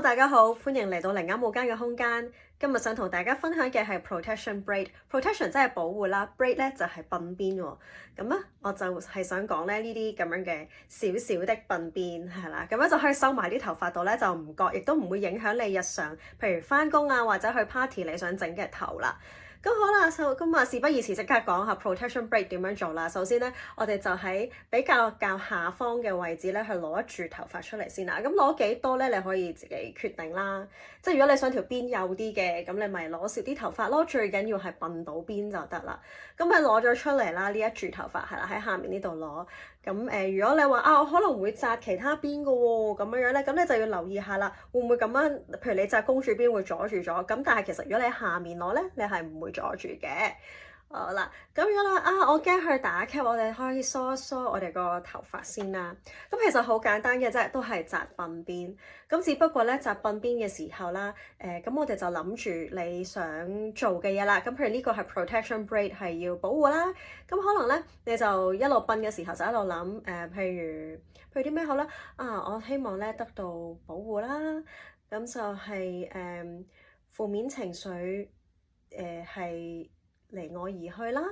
大家好，歡迎嚟到零啱冇間嘅空間。今日想同大家分享嘅係 protection braid。protection 真係保護啦，braid 咧就係鬢邊喎。咁咧我就係想講咧呢啲咁樣嘅小小的鬢邊係啦，咁樣就可以收埋啲頭髮度咧，就唔覺，亦都唔會影響你日常，譬如返工啊或者去 party 你想整嘅頭啦。咁好啦，今日事不宜遲，即刻講下 protection braid 點樣做啦。首先咧，我哋就喺比較下方嘅位置咧，去攞一柱頭髮出嚟先啦。咁攞幾多咧，你可以自己決定啦。即係如果你想條邊幼啲嘅，咁你咪攞少啲頭髮咯。最緊要係鬢到邊就得啦。咁咪攞咗出嚟啦，呢一柱頭髮係啦，喺下面呢度攞。咁如果你話啊，我可能會紮其他邊嘅喎，咁樣咧，咁你就要留意下啦，會唔會咁樣？譬如你紮公主邊會阻住咗，咁但係其實如果你喺下面攞咧，你係唔會阻住嘅。好啦，咁樣啦，我驚佢打結，我哋可以梳一梳我哋個頭髮先啦。咁其實好簡單嘅啫，都係紮鬢邊。咁只不過咧，紮鬢邊嘅時候啦，咁我哋就諗住你想做嘅嘢啦。咁譬如呢個係 protection braid 係要保護啦。咁可能咧，你就一路鬢嘅時候就一路諗，譬如啲咩好啦？我希望咧得到保護啦。咁就係負面情緒係離我而去啦，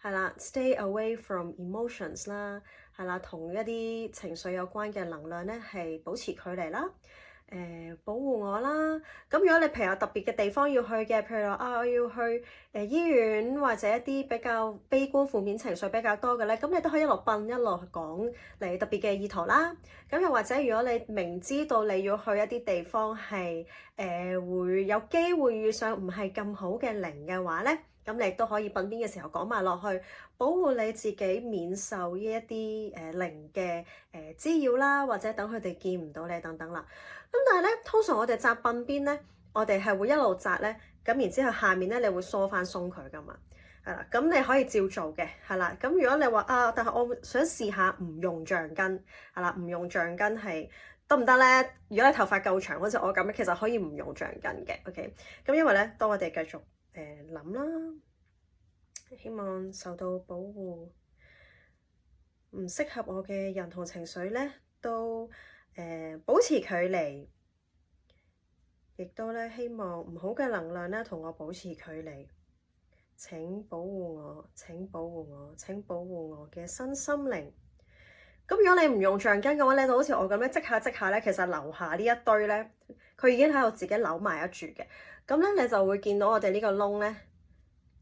係啦，stay away from emotions 啦，係啦，同一啲情緒有關嘅能量咧係保持距離啦，保護我啦。咁如果你譬如有特別嘅地方要去嘅，譬如話我要去醫院或者一啲比較悲觀負面情緒比較多嘅咧，咁你都可以一路鬢一路講你特別嘅意圖啦。咁又或者如果你明知道你要去一啲地方係會有機會遇上唔係咁好嘅靈嘅話咧，咁你亦都可以鬢邊嘅時候講埋落去，保護你自己免受呢一啲靈嘅滋擾啦，或者等佢哋見唔到你等等啦。咁但係咧，通常我哋紮鬢邊咧，我哋係會一路紮咧，咁然之後下面咧你會梳翻鬆佢噶嘛，係啦，咁你可以照做嘅，係啦。咁如果你話但係我想試下唔用橡筋，係啦，唔用橡筋係得唔得咧？如果你頭髮夠長，好似我咁，其實可以唔用橡筋嘅，OK。咁因為咧，當我哋繼續諗啦，希望受到保護，唔適合我嘅人同情緒咧都保持距離，亦都咧希望唔好嘅能量咧同我保持距離。請保護我，請保護我，請保護我嘅身心靈。咁如果你唔用橡筋嘅話，你就好似我咁樣織下咧，其實樓下呢一堆咧，佢已經喺度自己扭埋一住嘅。咁咧你就會見到我哋呢個窿咧，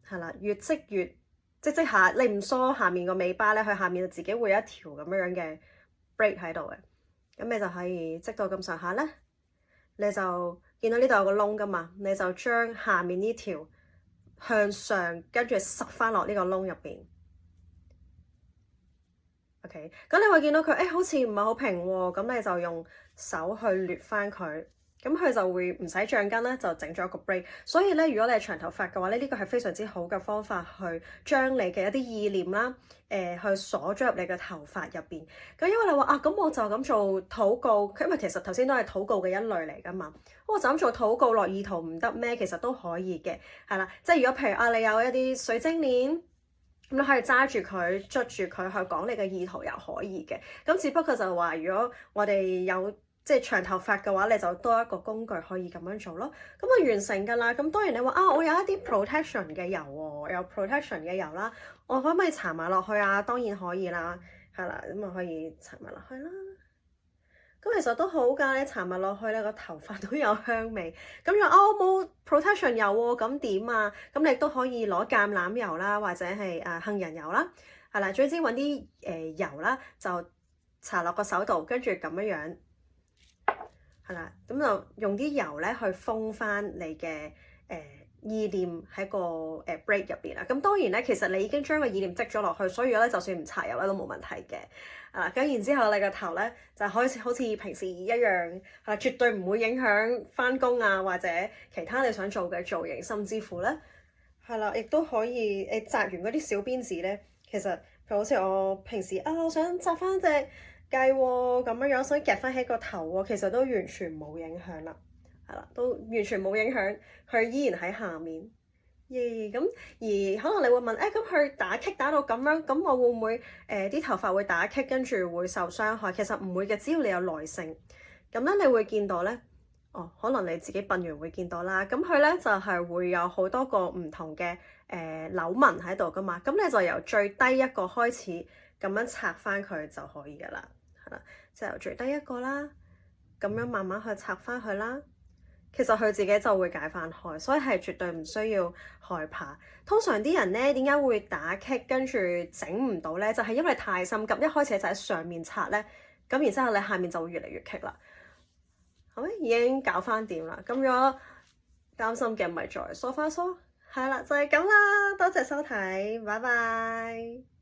係啦，越織越織下，你唔梳下面個尾巴咧，佢下面就自己會有一條咁樣嘅 braid 喺度嘅。咁你就可以織到咁上下咧，你就見到呢度有個窿噶嘛，你就將下面呢條向上，跟住塞翻落呢個窿入邊。OK，咁你會見到佢，好似唔係好平喎，咁你就用手去捋翻佢，咁佢就會唔使橡筋咧，就整咗一個 braid。所以咧，如果你係長頭髮嘅話咧，呢個係非常之好嘅方法去將你嘅一啲意念啦，去鎖咗入你嘅頭髮入邊。咁因為你話咁我就咁做禱告，因為其實頭先都係禱告嘅一類嚟噶嘛。我就咁做禱告落意圖唔得咩？其實都可以嘅，係啦。即係如果譬如你有一啲水晶鏈。咁你可以揸住佢，捽住佢去講你嘅意圖又可以嘅。咁只不過就話，如果我哋有即係長頭髮嘅話，你就多一個工具可以咁樣做咯。咁啊完成㗎啦。咁當然你話我有一啲 protection 嘅油喎，有 protection 嘅油啦，我可唔可以搽埋落去啊？當然可以啦，係啦，咁啊可以搽埋落去啦。咁其實都好㗎，你搽埋落去咧，個頭髮都有香味。咁又冇 protection 油喎，咁點啊？咁你都可以攞橄欖油啦，或者係杏仁油啦，係啦，總之揾啲油啦，就搽落個手度，跟住咁樣，係啦，咁就用啲油咧去封翻你嘅意念喺個braid 入邊啦。咁當然咧，其實你已經將個意念積咗落去，所以咧就算唔搽油咧都冇問題嘅。咁然之後你個頭咧就好似平時一樣，絕對唔會影響返工啊或者其他你想做嘅造型，甚至乎咧係啦，亦都可以紮完嗰啲小辮子咧，其實譬如好似我平時我想紮返隻雞喎咁樣，想夾返起個頭喎，其實都完全冇影響啦，係啦，都完全冇影響，佢依然喺下面。咁而可能你會問，咁佢打棘打到咁樣，咁我會唔會啲頭髮會打棘，跟住會受傷害？其實唔會嘅，只要你有耐性。咁咧，你會見到咧，可能你自己笨完會見到啦。咁佢咧就係會有好多個唔同嘅紐紋喺度噶嘛。咁你就由最低一個開始咁樣拆翻佢就可以噶啦，係啦，就由最低一個啦，咁樣慢慢去拆翻佢啦。其實佢自己就會解翻開，所以係絕對唔需要害怕。通常啲人咧點解會打棘跟住整唔到咧？就係因為太心急，一開始就喺上面拆咧，咁然之後你下面就會越嚟越棘啦。好，已經搞翻掂啦。咁如果擔心嘅咪再梳翻梳，係啦，就係咁啦。多謝收睇，拜拜。